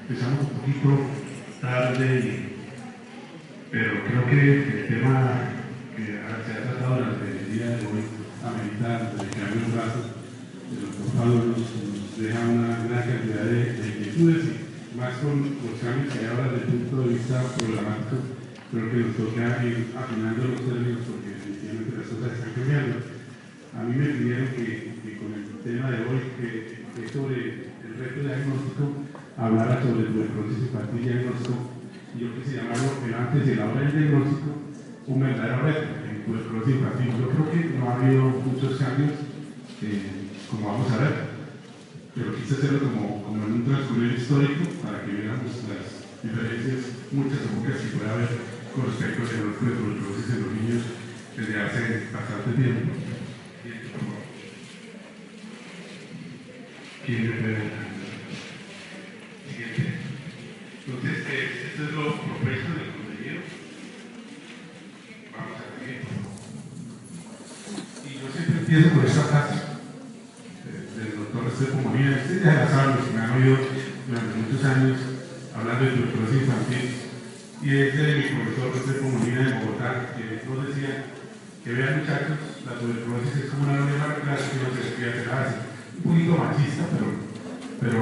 empezamos un poquito tarde, pero creo que el tema que se ha tratado durante el día de hoy, amerita dedicarle un rato, el doctor Pablo nos deja una gran cantidad de inquietudes, y más con los cambios que hay ahora desde el punto de vista programático. Creo que nos toca ir afinando los términos porque definitivamente las cosas están cambiando. A mí me pidieron que con el tema de hoy, que es sobre el reto diagnóstico, hablara sobre tuberculosis infantil diagnóstico, y yo quise llamarlo el antes y el ahora del diagnóstico, un verdadero reto en tuberculosis infantil. Yo creo que no ha habido muchos cambios, como vamos a ver, pero quise hacerlo como en un transcurrir histórico para que viéramos las diferencias, muchas o pocas que puede haber con respecto al diagnóstico de tuberculosis en los niños desde hace bastante tiempo. ¿Quién me puede ver? Siguiente. Entonces, esto es lo propuesto del contenido. Vamos a seguir. Y yo siempre empiezo por esta frase del doctor Restrepo Molina. Ustedes ya la saben, los que me han oído durante muchos años hablando de tuberculosis infantil. Y es de mi profesor Restrepo Molina de Bogotá, que nos decía que vean, muchachos, la tuberculosis es como una nueva clase que nos escribía de base. Un poquito machista, pero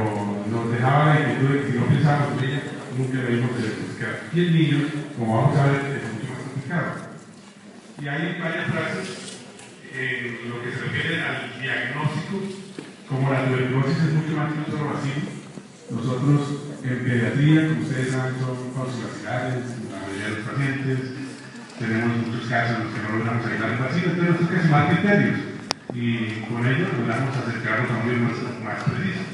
nos dejaba la inquietud de que si no pensábamos en ella, nunca veíamos que buscar. Y el niño, como vamos a ver, es mucho más complicado. Y hay varias frases en lo que se refiere al diagnóstico. Como la tuberculosis es mucho más que un solo vacío, nosotros en pediatría, como ustedes saben, son vacilares, la mayoría de los pacientes, tenemos muchos casos en los que no logramos ayudar al paciente, entonces nos toca sumar criterios y con ellos logramos acercarnos a un diagnóstico más preciso.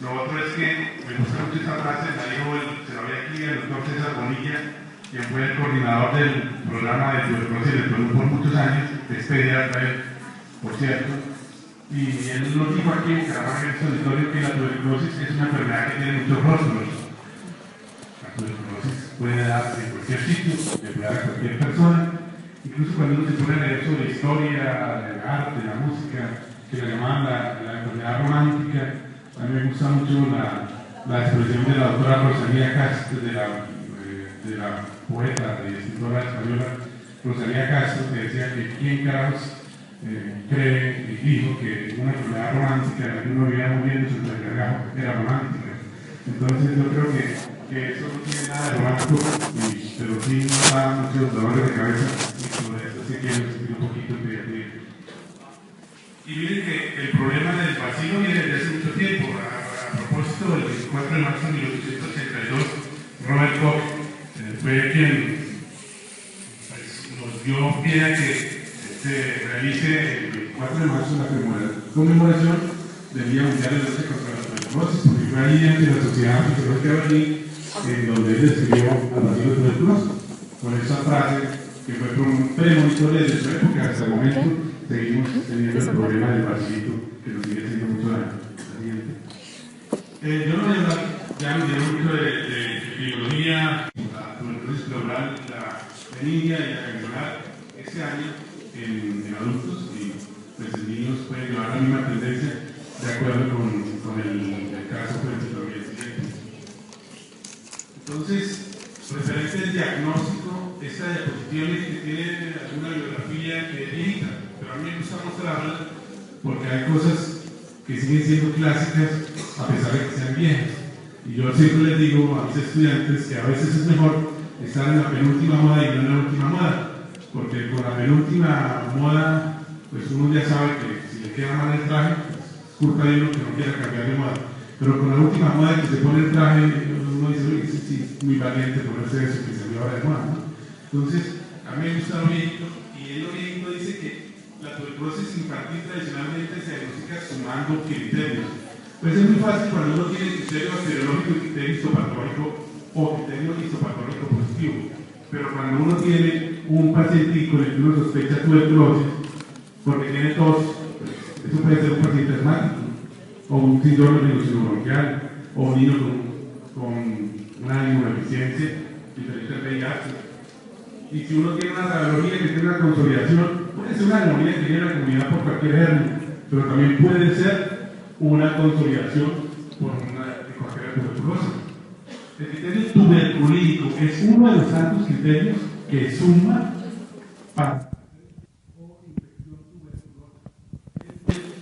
Lo otro es que me gusta mucho esta frase, la dijo se lo había aquí el doctor César Bonilla, quien fue el coordinador del programa de tuberculosis del Perú por muchos años, es pediatra, por cierto, y él nos dijo aquí en Caravaggio, en este auditorio, que la tuberculosis es una enfermedad que tiene muchos rostros. La tuberculosis puede darse en cualquier sitio, le puede dar a cualquier persona, incluso cuando uno se pone a leer sobre historia, el arte, la música, que la llamaban la enfermedad romántica. A mí me gusta mucho la expresión de la doctora Rosalía Castro, de la poeta y escritora española Rosalía Castro, que decía que quién carajos cree y dijo que una enfermedad romántica en la que uno vivía muriendo su enfermedad era romántica. Entonces yo creo que eso no tiene nada de romántico, pero sí nos da muchos dolores de cabeza, y sobre eso sí quiero discutir un poquito en pediatría. Y miren que el problema del vacío viene desde hace mucho tiempo. A propósito, el 24 de marzo de 1882, Robert Koch fue quien nos dio pie a que se realice el 24 de marzo la conmemoración del Día Mundial de la Lucha contra la Tuberculosis, porque fue ahí ante la Sociedad Fisiológica de Berlín en donde él describió al vacío de tuberculosis, con esa frase que fue premonitoria de su época. Hasta el momento seguimos teniendo el problema del vacío que nos sigue haciendo mucho daño. Yo no voy a hablar ya mucho de epidemiología, la tuberculosis pleural, la benigna y la ganglionar este año en adultos, y pues en niños pueden llevar la misma tendencia de acuerdo con el caso que siguiente. Entonces, referente al diagnóstico, esta diapositiva que tiene alguna bibliografía que es viejita, pero a mí me gusta mostrarla porque hay cosas que siguen siendo clásicas a pesar de que sean viejas. Y yo siempre les digo a mis estudiantes que a veces es mejor estar en la penúltima moda y no en la última moda, porque con la penúltima moda, pues uno ya sabe que si le queda mal el traje, pues es culpa de uno que no quiera cambiar de moda. Pero con la última moda que se pone el traje, uno dice, uy, sí, es muy valiente ponerse eso que salió ahora de moda, ¿no? Entonces, a mí me gusta lo viejito, y el viejito dice que la tuberculosis infantil tradicionalmente se diagnostica sumando criterios. Pues es muy fácil cuando uno tiene criterio bacteriológico y criterio histopatológico o criterio histopatológico positivo. Pero cuando uno tiene un paciente con el que uno sospecha tuberculosis, porque tiene tos, pues eso puede ser un paciente asmático, o un síndrome rinocilobronquial, o un niño con una inmunodeficiencia diferente al VIH. Y si uno tiene una radiología que tiene una consolidación, puede ser una neumonía que tiene la comunidad por cualquier hernia, pero también puede ser una consolidación por una cualquier tuberculosis. es uno de los tantos criterios que suma para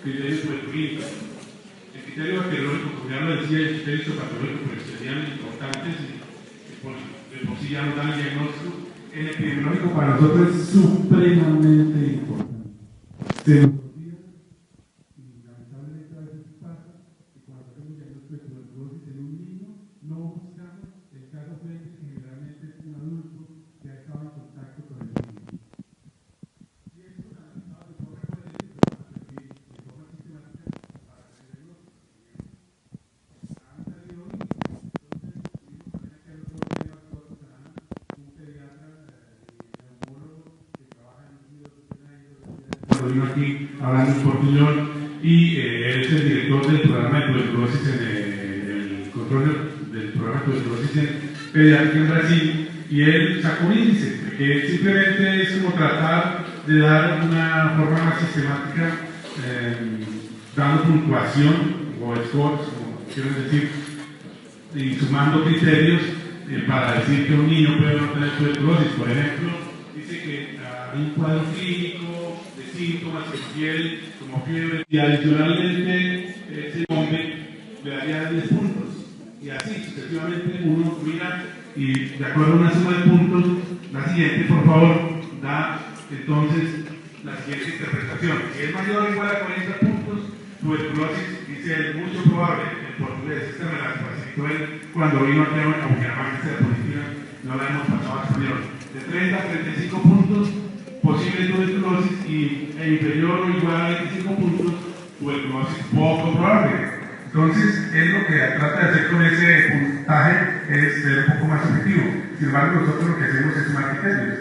criterios tuberculínicos. El criterio bacteriológico, como ya lo decía, el criterio histopatológico, pero serían importantes y de por sí ya nos dan el diagnóstico. El epidemiológico para nosotros es supremamente importante. Se nos olvida, y lamentablemente a veces pasa, que cuando hacemos diagnóstico de tuberculosis en un niño, no buscamos el caso frente, que generalmente es un adulto que ha estado en contacto con el niño. Y esto se ha analizado de forma coherente, de forma sistemática, para hacer el diagnóstico. Han salido hoy, entonces tuvimos también aquí al otro día, un pediatra neumólogo que trabaja en un cuando vino aquí hablando en portuñol, y él es el director del programa de tuberculosis el control del programa de tuberculosis en pediatría en Brasil, y él sacó un índice que simplemente es como tratar de dar una forma más sistemática, dando puntuación o scores, como quieren decir, y sumando criterios para decir que un niño puede no tener tuberculosis. Por ejemplo, dice que hay un cuadro clínico de síntomas en piel, como fiebre, y adicionalmente ese hombre le daría 10 puntos. Y así sucesivamente uno mira y de acuerdo a una suma de puntos, la siguiente, por favor, da entonces la siguiente interpretación. Si es mayor o igual a 40 puntos, tuberculosis, dice es mucho probable, en portugués, esta me la facilitó él cuando vino aquí a Bucaramanga, esta diapositiva, no la hemos pasado a español. De 30 a 35 puntos, posible tuberculosis, e inferior o igual a 25 puntos, tuberculosis poco probable. Entonces, él lo que trata de hacer con ese puntaje es ser un poco más objetivo. Sin embargo, nosotros lo que hacemos es sumar criterios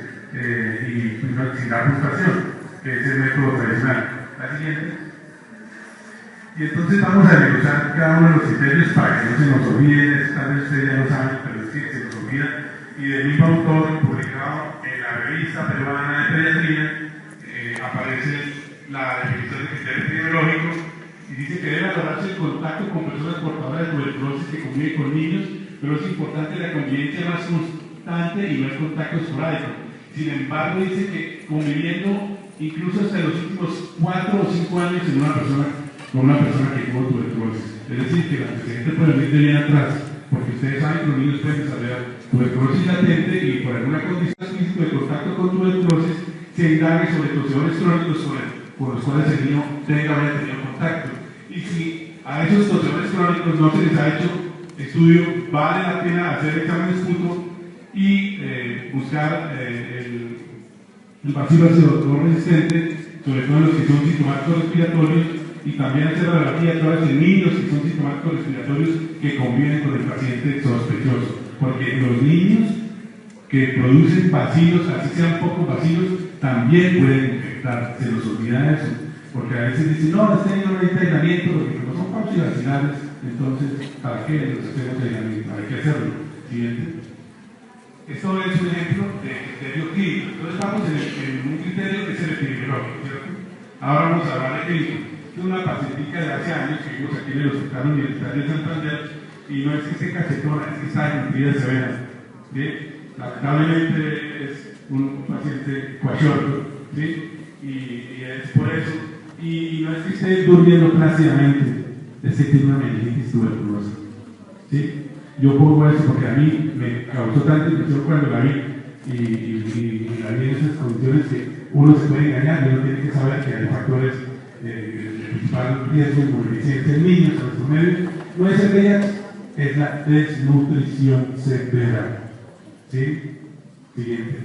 y sin dar puntuación, que es el método tradicional. La siguiente. Y entonces vamos a desglosar cada uno de los criterios para que no se nos olvide. Tal vez ustedes ya lo saben, pero es que se nos olvida. Y del mismo autor, publicado en la revista peruana de pediatría, aparece la definición de criterio epidemiológico. Y dice que debe valorarse el contacto con personas portadoras de tuberculosis que conviven con niños, pero es importante la convivencia más constante y no el contacto esporádico. Sin embargo, dice que conviviendo incluso hasta los últimos 4 o 5 años con una persona que tuvo tuberculosis. Es decir, que el antecedente puede venir de bien atrás, porque ustedes saben que los niños pueden desarrollar tuberculosis latente y por alguna condición física de contacto con tuberculosis se indague sobre tosedores crónicos con los cuales el niño tenga haber tenido contacto. Y si a esos tosedores crónicos no se les ha hecho estudio, vale la pena hacer exámenes punto y buscar el bacilo ácido resistente, sobre todo en los que son sintomáticos respiratorios, y también hacer radiografía todas en niños que son sintomáticos respiratorios que conviven con el paciente sospechoso, porque los niños que producen bacilos, así sean pocos bacilos, también pueden infectar. Se nos olvida eso, porque a veces dicen, no, este niño no necesita aislamiento, porque no son paucivacinales, entonces, ¿para qué los hacemos aislamiento? Hay que hacerlo. Siguiente. Esto es un ejemplo de criterio clínico. Entonces estamos en un criterio que es el epidemiológico, ¿cierto? Ahora vamos a hablar de clínico. Es una pacientica de hace años que vimos aquí en el Hospital Universitario de Santander, y no es que esté cachetona, es que está desnutrida severa. ¿Sí? Lamentablemente es un paciente coaxiorto, ¿sí? Y es por eso. Y no es que esté durmiendo plácidamente, es que tiene una meningitis tuberculosa. ¿Sí? Yo pongo eso porque a mí me causó tanta impresión cuando la vi, y la vi en esas condiciones que uno se puede engañar, y uno tiene que saber que hay factores de principal riesgo de inmunodeficiencia en niños, en nuestro medio. No es el VIH, es la desnutrición severa. ¿Sí? Siguiente.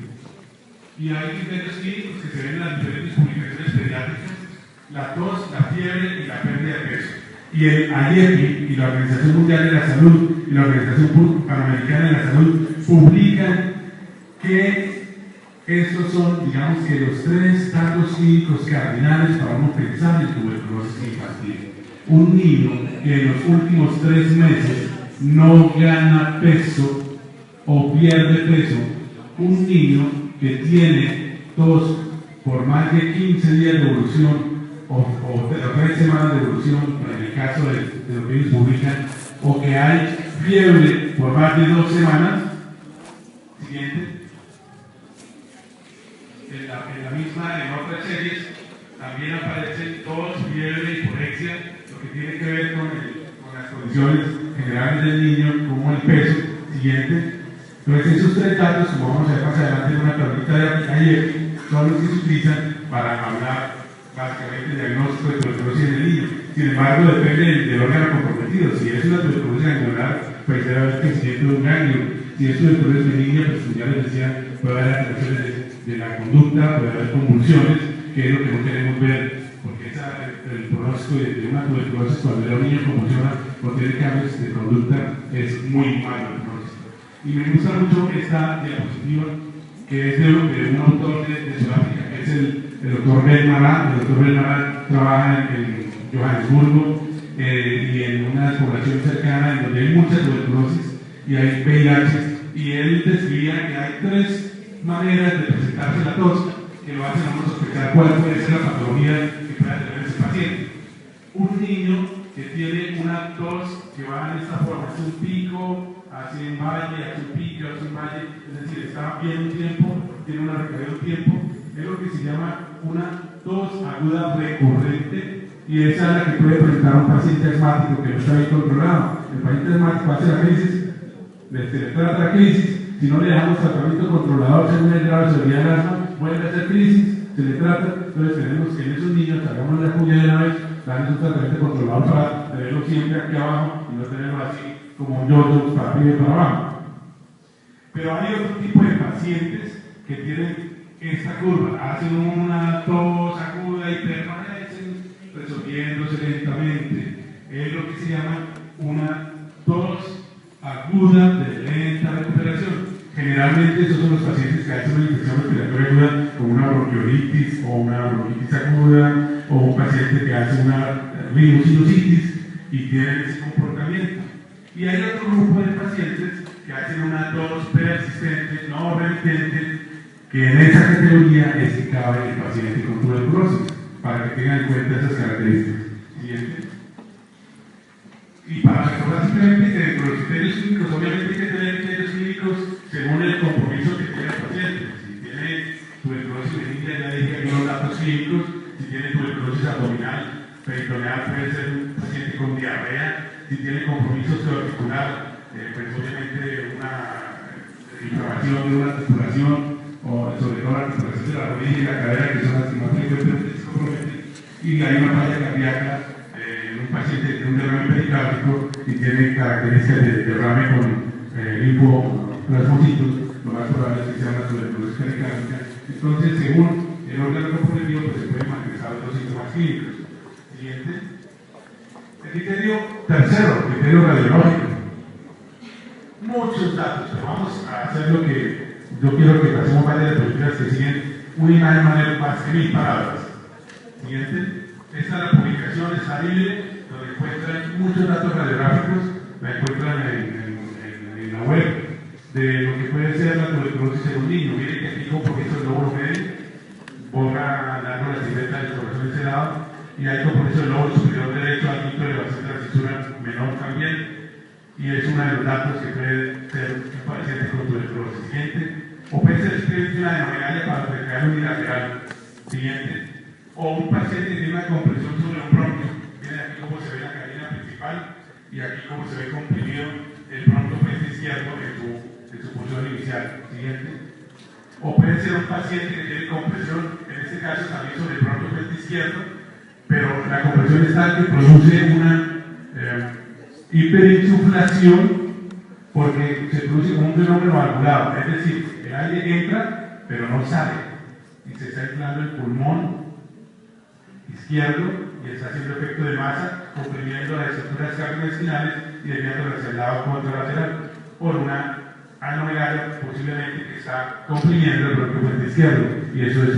Y hay criterios clínicos que se ven en las diferentes publicaciones pediátricas: la tos, la fiebre y la pérdida de peso. Y el AIEPI y la Organización Mundial de la Salud y la Organización Panamericana de la Salud publican que estos son, digamos que los 3 datos clínicos cardinales para uno pensar en tuberculosis infantil. Un niño que en los últimos 3 meses no gana peso o pierde peso, un niño que tiene tos por más de 15 días de evolución o 3 semanas de evolución, en el caso de lo que ellos publican, o que hay fiebre por más de 2 semanas, Siguiente. En otras series también aparecen tos, fiebre, hiporexia, lo que tiene que ver con las condiciones generales del niño, como el peso. Siguiente. Entonces esos tres datos, como vamos a ver más adelante en una tablita de ayer, son los que se utilizan para hablar básicamente del diagnóstico de tuberculosis en el niño. Sin embargo, depende del órgano comprometido. Si es una tuberculosis ganglionar, pues debe haber crecimiento de un ganglio. Si es tuberculosis benigna, pues ya les decía, puede haber alteraciones de la conducta, puede haber convulsiones, que es lo que no queremos ver, porque el pronóstico de una tuberculosis cuando el niño convulsiona o tiene cambios de conducta es muy malo. Y me gusta mucho esta diapositiva, que es de un autor de Sudáfrica, que es el doctor Ben Marat. El doctor Ben Marat trabaja en Johannesburgo y en una población cercana en donde hay mucha tuberculosis y hay VIH, y él describía que hay tres maneras de presentarse la tos que lo hacen a uno sospechar cuál puede ser la patología que pueda tener ese paciente. Un niño que tiene una tos que va en esta forma, es un pico, hace un valle, hace un pico, hace un valle, es decir, está bien un tiempo, tiene una recaída un tiempo, es lo que se llama una tos aguda recurrente, y esa es la que puede presentar un paciente asmático que no está bien controlado. El paciente asmático hace la crisis, se le trata la crisis, si no le dejamos tratamiento controlador según el grado de severidad del asma, vuelve a hacer crisis, se le trata. Entonces tenemos que en esos niños hagamos la cuña de una vez, darles un tratamiento controlador para tenerlo siempre aquí abajo y no tenerlo así como un yo-yo para arriba y para abajo. Pero hay otro tipo de pacientes que tienen esta curva, hacen una tos aguda y permanecen resolviéndose lentamente. Es lo que se llama una tos aguda de lenta recuperación. Generalmente esos son los pacientes que hacen una infección respiratoria aguda, como una bronquiolitis o una bronquitis aguda, o un paciente que hace una rhinosinusitis y tiene ese comportamiento. Y hay otro grupo de pacientes que hacen una tos persistente, no remitente, que en esa categoría es que cabe el paciente con tuberculosis, para que tengan en cuenta esas características. Siguiente. Y para recordar simplemente que dentro de los criterios clínicos, obviamente hay que tener criterios clínicos según el compromiso que tiene el paciente. Si tiene tuberculosis benigna, ya dije aquí los datos clínicos. Si tiene tuberculosis abdominal, peritoneal, puede ser un paciente con diarrea. Si tiene compromiso cerebroarticular, pues obviamente una inflamación de una articulación, o sobre todo la articulación de la rodilla y la cadera, que son las que más frecuentemente se comprometen. Y hay una falla cardíaca, un paciente de un derrame pericárdico y tiene características de derrame con linfoplasmocitos, lo más probable es que sea una tuberculosis pericárdica. Entonces, según el órgano comprometido, pues se pueden manifestar los síntomas clínicos. Siguiente. El criterio tercero, criterio radiológico. Muchos datos, pero vamos a hacer lo que yo quiero que pasemos varias diapositivas que siguen una imagen más que 1000 palabras. Siguiente. Esta es la publicación, está libre, donde encuentran muchos datos radiográficos, la encuentran en la web, de lo que puede ser la tuberculosis en un niño. Miren que aquí compromiso el lóbulo medio, borra dando la silueta del corazón encerado, y hay compromiso del lóbulo superior derecho, al quinto de elevación de la cintura menor también, y es uno de los datos que puede ser un paciente con tuberculosis. Siguiente. O puede ser una anomalaria para recaer unilateral. Siguiente. O un paciente que tiene una compresión sobre un bronquio. Miren aquí cómo se ve la cadena principal y aquí cómo se ve comprimido el bronquio frente izquierdo en su función inicial. Siguiente. O puede ser un paciente que tiene compresión, en este caso también sobre el bronquio frente izquierdo, pero la compresión es tal que produce una hiperinsuflación porque se produce como un fenómeno valvulado, es decir, el aire entra pero no sale y se está inflando el pulmón izquierdo y está haciendo efecto de masa, comprimiendo las estructuras cardioespinales y desviándolas hacia el lado contralateral por una anomalaria posiblemente que está comprimiendo el propio puente izquierdo, y eso es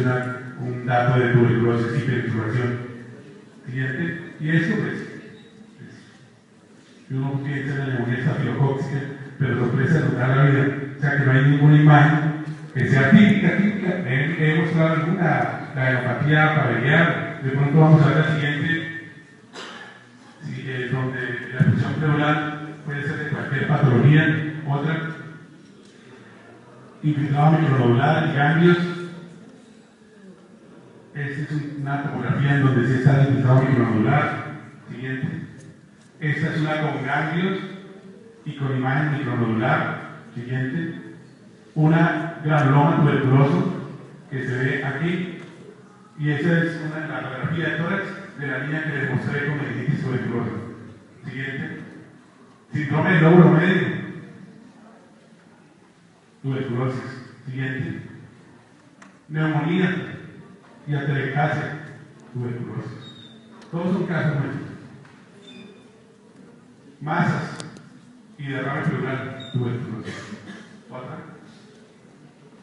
un dato de tuberculosis, hiperinsuflación. Siguiente. Y esto uno piensa en la neumonía estafilocócica, pero sorpresa nos da la vida, o sea que no hay ninguna imagen que sea típica. He mostrado alguna, la neuropatía familiar. De pronto vamos a ver la siguiente, donde la función pleural puede ser de cualquier patología. Otra, infiltrado micronodular y ganglios. Esta es una tomografía en donde sí está el infiltrado micronodular. Siguiente. Esta es una con ganglios y con imagen micronodular. Siguiente. Una granuloma tuberculoso que se ve aquí. Y esa es la radiografía de tórax de la niña que les mostré con meningitis tuberculosa. Siguiente. Síndrome del lóbulo medio. Tuberculosis. Siguiente. Neumonía y atelectasia. Tuberculosis. Todos son casos nuestros. Masas y derrame pleural. Tuberculosis. Otra.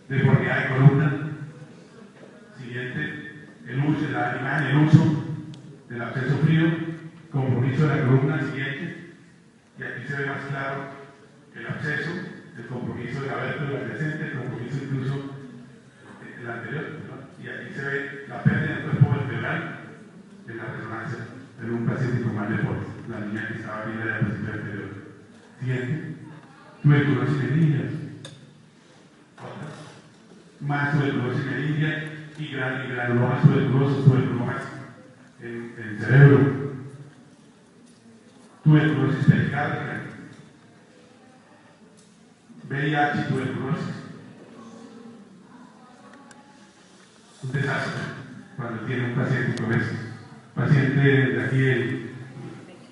Deformidad de columna. Siguiente. El uso, la imagen, el uso del absceso frío, compromiso de la columna. Siguiente. Y aquí se ve más claro el absceso, el compromiso de la vértebra adyacente, el compromiso incluso el anterior, ¿no? Y aquí se ve la pérdida del cuerpo vertebral en la resonancia en un paciente con mal de Forest, la niña que estaba viva de la paciente anterior. Siguiente. Tuberculosis meningea. Más tuberculosis meningea y granulomas tuberculosos, tuberculomas en el cerebro. Tuberculosis pericárdica, VIH y tuberculosis. Un desastre cuando tiene un paciente con eso. Paciente de aquí,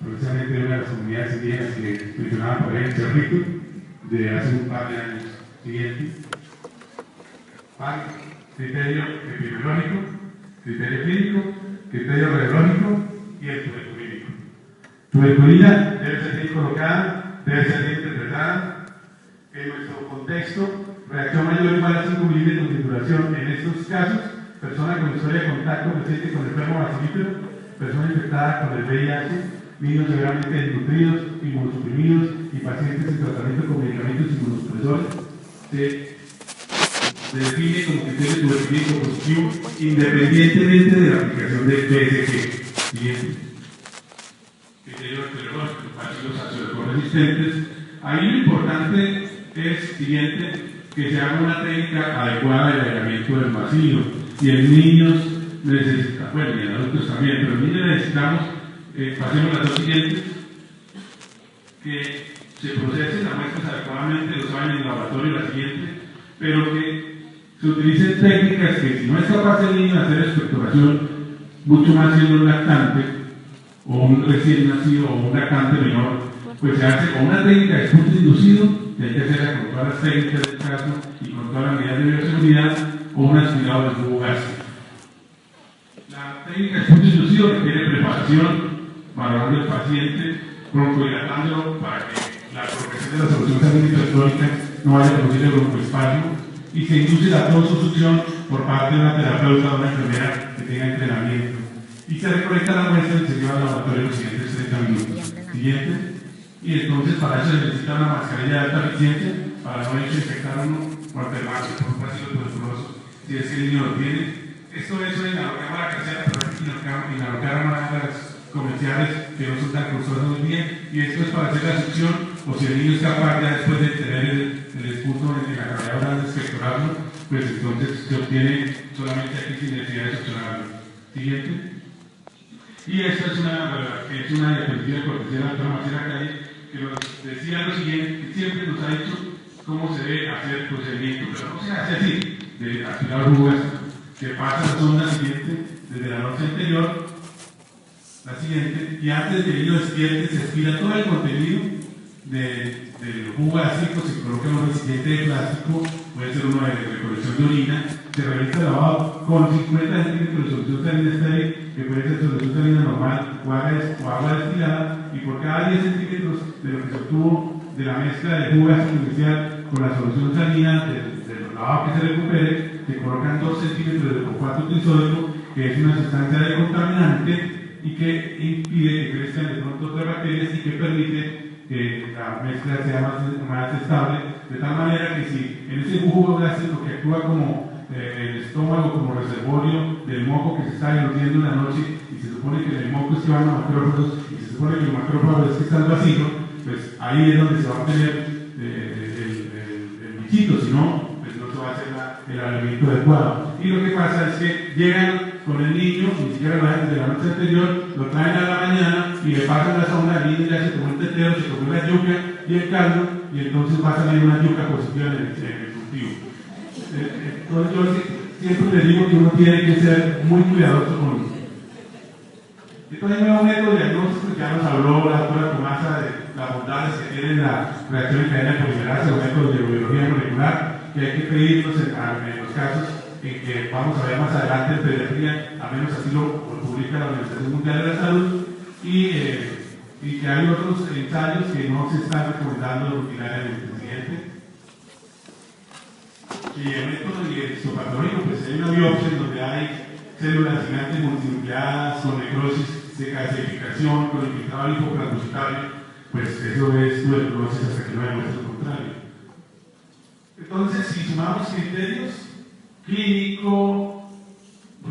precisamente de una de las comunidades indígenas que funcionaba por ahí en Cerrito, de hace un par de años. Siguiente. Criterio epidemiológico, criterio clínico, criterio radiológico y el tuberculínico. Tuberculina debe ser bien colocada, debe ser bien interpretada. En nuestro contexto, reacción mayor o igual a 5 milímetros de duración. En estos casos, persona con historia de contacto reciente con enfermo bacilífero, persona infectada con el VIH, niños severamente desnutridos, inmunosuprimidos y pacientes en tratamiento con medicamentos inmunosupresores, se define como criterio tuberculínico positivo independientemente de la aplicación del PSG. Siguiente. Criterios bacteriológicos, bacilos acidoresistentes. Ahí lo importante es, siguiente, que se haga una técnica adecuada de aislamiento del bacilo. Y en niños necesitamos, bueno, y en adultos también, pero en niños necesitamos, pasemos las dos siguientes, que se procesen las muestras adecuadamente, lo saben en el laboratorio, la siguiente, pero que se utilicen técnicas que si no es capaz el niño de hacer expectoración, mucho más siendo un lactante, o un recién nacido, o un lactante menor, pues se hace con una técnica de expulso inducido, que hay que hacerla con todas las técnicas del caso y con todas las medidas de bioseguridad, o un aspirado de jugo gástrico. La técnica de expulso inducido requiere preparación, valorando al paciente, broncohidratándolo para que la progresión de la solución sanguínea hidrotónica no vaya a producir el broncoespasmo, y se induce la tososucción por parte de una terapeuta o una enfermera que tenga entrenamiento. Y se recolecta la muestra y se lleva al laboratorio en los siguientes 30 minutos. Siguiente. Y entonces para eso se necesita una mascarilla de alta eficiencia para no infectar uno o enfermarse por un bacilo tuberculoso si es que el niño lo tiene. Esto es en la cámara casera, pero aquí en la cámaras comerciales que no son tan costosas hoy día, y esto es para hacer la succión, o si el niño es capaz ya después de tener el esputo en la cavidad de espectorarlo, pues entonces se obtiene solamente aquí sin necesidad de succionarlo. Siguiente. Y esta es una diapositiva de cortesía de la doctora Marcela Calle, que nos decía lo siguiente, que siempre nos ha dicho cómo se debe hacer el procedimiento, pero no se hace así, de aspirar jugas, que pasa la sonda siguiente desde la noche anterior, la siguiente, y antes de que el niño despierte se aspira todo el contenido del jugo gástrico, se coloca en un recipiente de plástico, puede ser uno de recolección de orina, se realiza el lavado con 50 centímetros de solución salina estéril, que puede ser solución salina normal o agua destilada, y por cada 10 centímetros de lo que se obtuvo de la mezcla de jugo gástrico inicial con la solución salina del lavado que se recupere, se colocan 2 centímetros de fosfato trisódico, que es una sustancia decontaminante y que impide que crezcan de pronto otras bacterias y que permite que la mezcla sea más estable, de tal manera que si en ese jugo gástrico que actúa como el estómago, como reservorio del moco que se está diluyendo en la noche, y se supone que en el moco es que van los macrófagos, y se supone que el macrófago es que está el vacío, pues ahí es donde se va a obtener el bichito, si no, pues a ser el alimento adecuado. Y lo que pasa es que llegan con el niño, ni siquiera lo dejan desde la noche anterior, lo traen a la mañana y le pasan la zona, el niño ya se tomó el tetero, se comió la yuca y el caldo, y entonces va a salir una yuca positiva en el cultivo. Entonces yo siempre les digo que uno tiene que ser muy cuidadoso con eso. Entonces hay un método de diagnóstico, ya nos habló la doctora Tomasa de las bondades que tiene la reacción en cadena polimerasa, o método de biología molecular, que hay que pedirlos en los casos en que vamos a ver más adelante en pediatría, al menos así lo publica la Organización Mundial de la Salud, y que hay otros ensayos que no se están recomendando rutinariamente. Siguiente. Y el método y el histopatológico, pues hay una biopsia en donde hay células gigantes multinucleadas con necrosis de calcificación, con infiltrado lipotransdusitario, pues eso es tuberculosis hasta que no demuestre lo contrario. Entonces, si sumamos criterios clínico,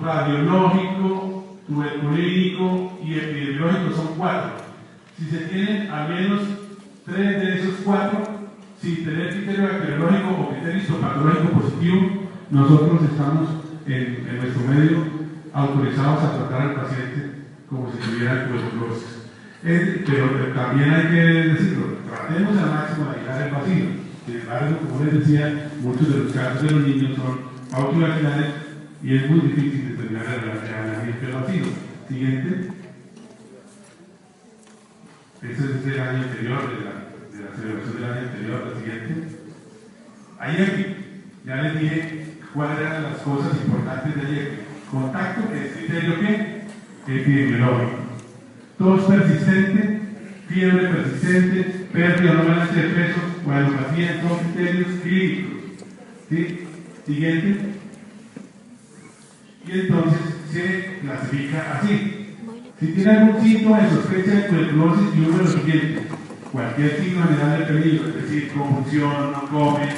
radiológico, tuberculínico y epidemiológico, son 4. Si se tienen al menos 3 de esos 4, sin tener criterio bacteriológico o criterio histopatológico positivo, nosotros estamos en nuestro medio autorizados a tratar al paciente como si tuviera tuberculosis. Pero también hay que decirlo, tratemos al máximo de aislar el vacío. Sin embargo, como les decía, muchos de los casos de los niños son autivaginales y es muy difícil determinar el ambiente del vacío. Siguiente. Ese es el año anterior, de la celebración del año anterior, la siguiente. Ayer, ya les dije cuáles eran las cosas importantes de ayer. Contacto, que es criterio ¿qué? Epidemiológico. Tos persistente, fiebre persistente, pérdida no balance de peso, guanopatía, son criterios clínicos. ¿Sí? Siguiente. Y entonces se clasifica así. Si tiene algún síntoma de sospecha de tuberculosis y uno de los siguientes, cualquier signo general de peligro, es decir, confusión, no come,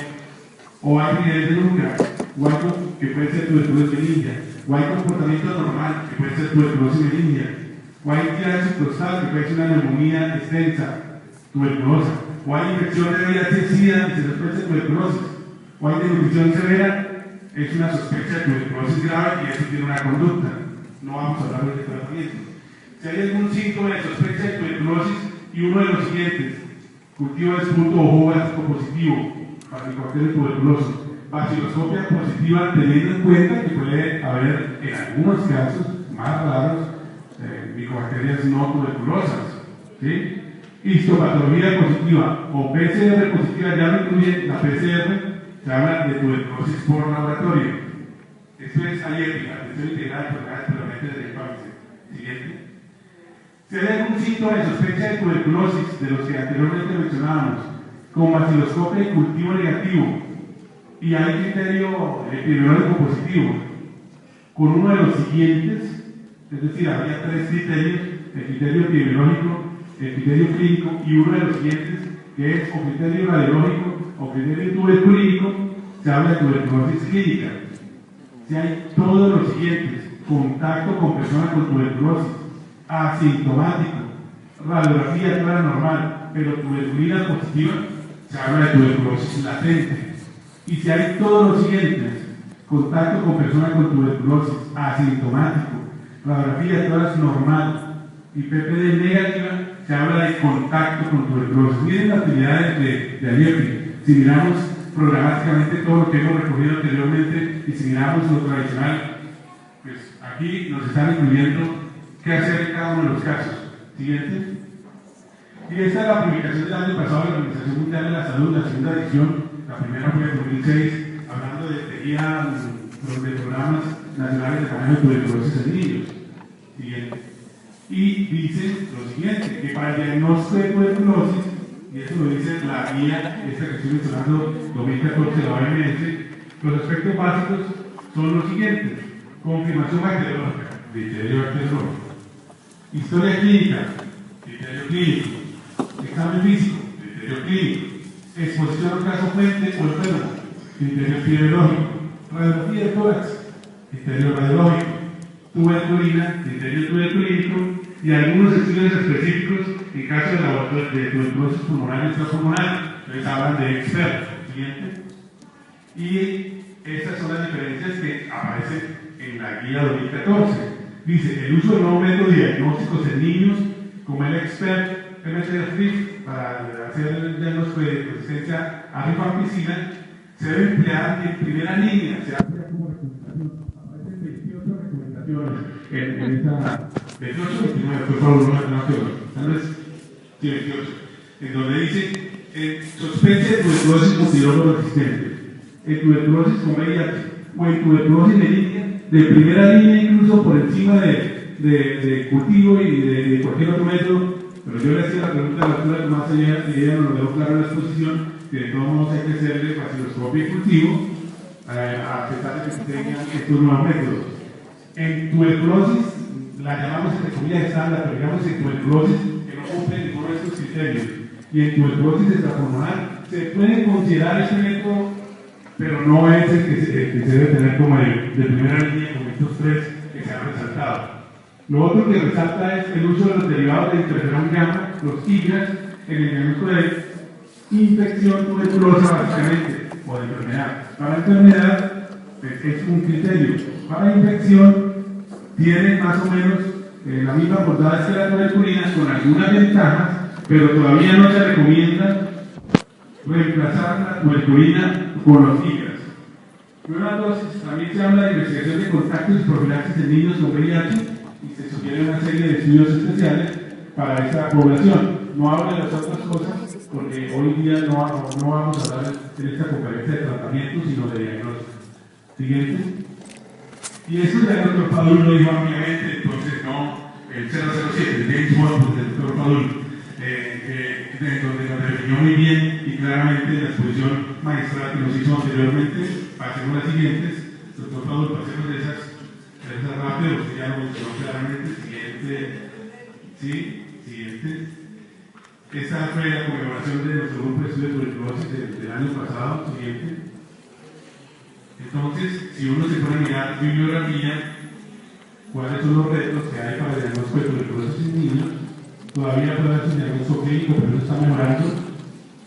o hay rigidez de nuca, o algo que puede ser tuberculosis benigna, o hay comportamiento anormal, que puede ser tuberculosis benigna, o hay entidad subcostal, que puede ser una neumonía extensa, tuberculosa, o hay infección de VIH-Sida, que se sospecha de tuberculosis, o hay desnutrición severa, es una sospecha de tuberculosis grave y eso tiene una conducta. No vamos a hablar de tratamiento. Si hay algún síntoma de sospecha de tuberculosis y uno de los siguientes, cultivo de esputo o jugo gástrico positivo, Panicobacterium tuberculosis, baciloscopia positiva, teniendo en cuenta que puede haber en algunos casos más raros micobacterias no tuberculosas, ¿sí? Histopatología positiva o PCR positiva, ya no incluye la PCR, se habla de tuberculosis por laboratorio. Esto es aliética, atención integral, puramente de la Siguiente. Si hay algún síntoma de sospecha de tuberculosis, de los que anteriormente mencionábamos, con baciloscopia y cultivo negativo, y hay criterio epidemiológico positivo, con uno de los siguientes, es decir, había 3 criterios, el criterio epidemiológico, el criterio clínico y uno de los siguientes, que es o criterio radiológico o criterio tuberculínico, se habla de tuberculosis clínica. Si hay todos los siguientes, contacto con personas con tuberculosis, asintomático, radiografía clara normal, pero tuberculina positiva, se habla de tuberculosis latente. Y si hay todos los siguientes, contacto con personas con tuberculosis, asintomático, radiografía clara normal y PPD negativa, se habla de contacto con tuberculosis. Miren las actividades de ayer. Si miramos programáticamente todo lo que hemos recogido anteriormente y si miramos lo tradicional, pues aquí nos están incluyendo qué hacer en cada uno de los casos. Siguiente. Y esta es la publicación del año pasado de la Organización Mundial de la Salud, la segunda edición, la primera fue en 2006, hablando de guía de programas nacionales de manejo de tuberculosis en niños. Siguiente. Y dice lo siguiente, que para el diagnóstico de tuberculosis, y eso lo dice la guía, esta que estoy mencionando, 2014 de la OMS, los aspectos básicos son los siguientes: confirmación bacteriológica, criterio bacteriológico; historia clínica, criterio clínico; examen físico, criterio clínico; exposición al caso fuente o enfermo, criterio epidemiológico; radiografía de tórax, criterio radiológico; tuberculina, criterio tuberculínico; y algunos estudios específicos en caso de tuberculosis pulmonar y extrapulmonar, les hablan de expertos. Siguiente. Y Esas son las diferencias que aparecen en la guía 2014. Dice, el uso del nuevo método de diagnósticos en niños, como el expert MSF para hacer el diagnóstico de resistencia a rifampicina, se debe emplear en primera línea. Se amplia como recomendación. Aparecen 28 recomendaciones en esta 28, 29, por favor, tal vez 28, en donde dice sospecha de tuberculosis multilóbulo resistente, en tuberculosis con VIH o en tuberculosis benigna de primera línea, incluso por encima de cultivo y de cualquier otro método. Pero yo le hacía la pregunta a la doctora Tomás ayer y ella nos dejó claro en la exposición que de todos modos hay que hacerle vaciloscopio y cultivo a pesar de que se tengan estos nuevos métodos. En tuberculosis, la llamamos entre comillas estándar, pero digamos en tuberculosis que no cumple ninguno de estos criterios. Y en tuberculosis extrapulmonar se puede considerar este método, pero no es el que se debe tener como de primera línea, como estos tres que se han resaltado. Lo otro que resalta es el uso de los derivados de interferón gamma, los IGRAS, en el diagnóstico de infección tuberculosa básicamente, o de enfermedad. Para enfermedad es un criterio. Para infección tiene más o menos la misma portada que la tuberculina, con algunas ventajas, pero todavía no se recomienda reemplazar la tuberculina con los IGRAS. Nuevas dosis, también se habla de investigación de contactos y profilaxis en niños con VIH y se sugiere una serie de estudios especiales para esta población. No hablo de las otras cosas porque hoy día no vamos a hablar en esta conferencia de tratamiento, sino de diagnóstico. Siguiente. Y esto ya el doctor Padul lo dijo ampliamente, entonces no, el 007, el James Bond del doctor Padul, donde nos definió muy bien y claramente la exposición magistral que nos hizo anteriormente. Pasemos las siguientes. Doctor Padul, pasemos de esas rápido, porque ya lo mencionó claramente. Siguiente. Sí, siguiente. Esta fue la conmemoración de nuestro grupo de estudio de tuberculosis del año pasado. Siguiente. Entonces, si uno se pone a mirar bibliografía, cuáles son los retos que hay para el diagnóstico de tuberculosis en niños, todavía puede hacer un diagnóstico clínico, pero eso está mejorando.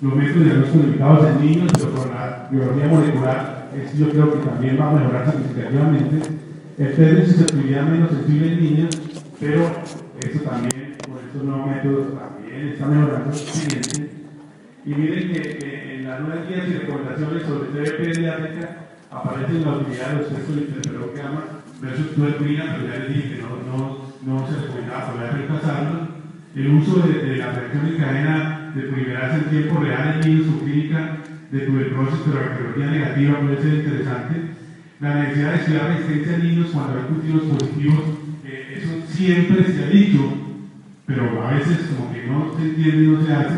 Los métodos de diagnóstico limitados en niños, pero con la biología molecular, yo creo que también va a mejorar significativamente. El test de susceptibilidad menos sensible en niños, pero eso también, con estos nuevos métodos, también está mejorando. Siguiente. Y miren que en las nuevas guías y recomendaciones sobre TB pediátrica aparecen la utilidad de los testos de interferón gamma versus tuberculina, pero ya les dije que no se recomendaba todavía reemplazarlo. El uso de la reacción en cadena de polimerasa en tiempo real en niños con clínica de tuberculosis, pero bacteriología negativa puede ser interesante. La necesidad de estudiar resistencia en niños cuando hay cultivos positivos, eso siempre se ha dicho, pero a veces como que no se entiende y no se hace.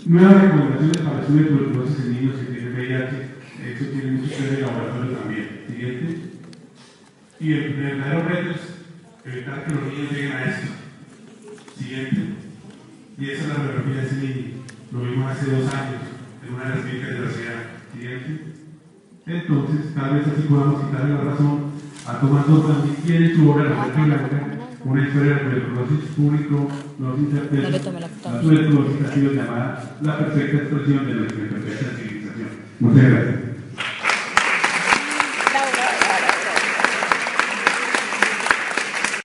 Nuevas recomendaciones para el estudio de tuberculosis en niños que tienen VIH, eso tiene mucho que ver en el laboratorio también. Siguiente. Y el verdadero reto es evitar que los niños lleguen a esto. Siguiente. Y esa es la biografía de ese niño. Lo vimos hace 2 años en una de las clínicas de la ciudad. Siguiente. Entonces, tal vez así podamos quitarle la razón a Tomás Dorfman, que tiene su obra La Muerte Blanca, una historia de tuberculosis público, los interpretos. La tuberculosis ha sido llamada la perfecta expresión de nuestra imperfecta civilización. Muchas gracias.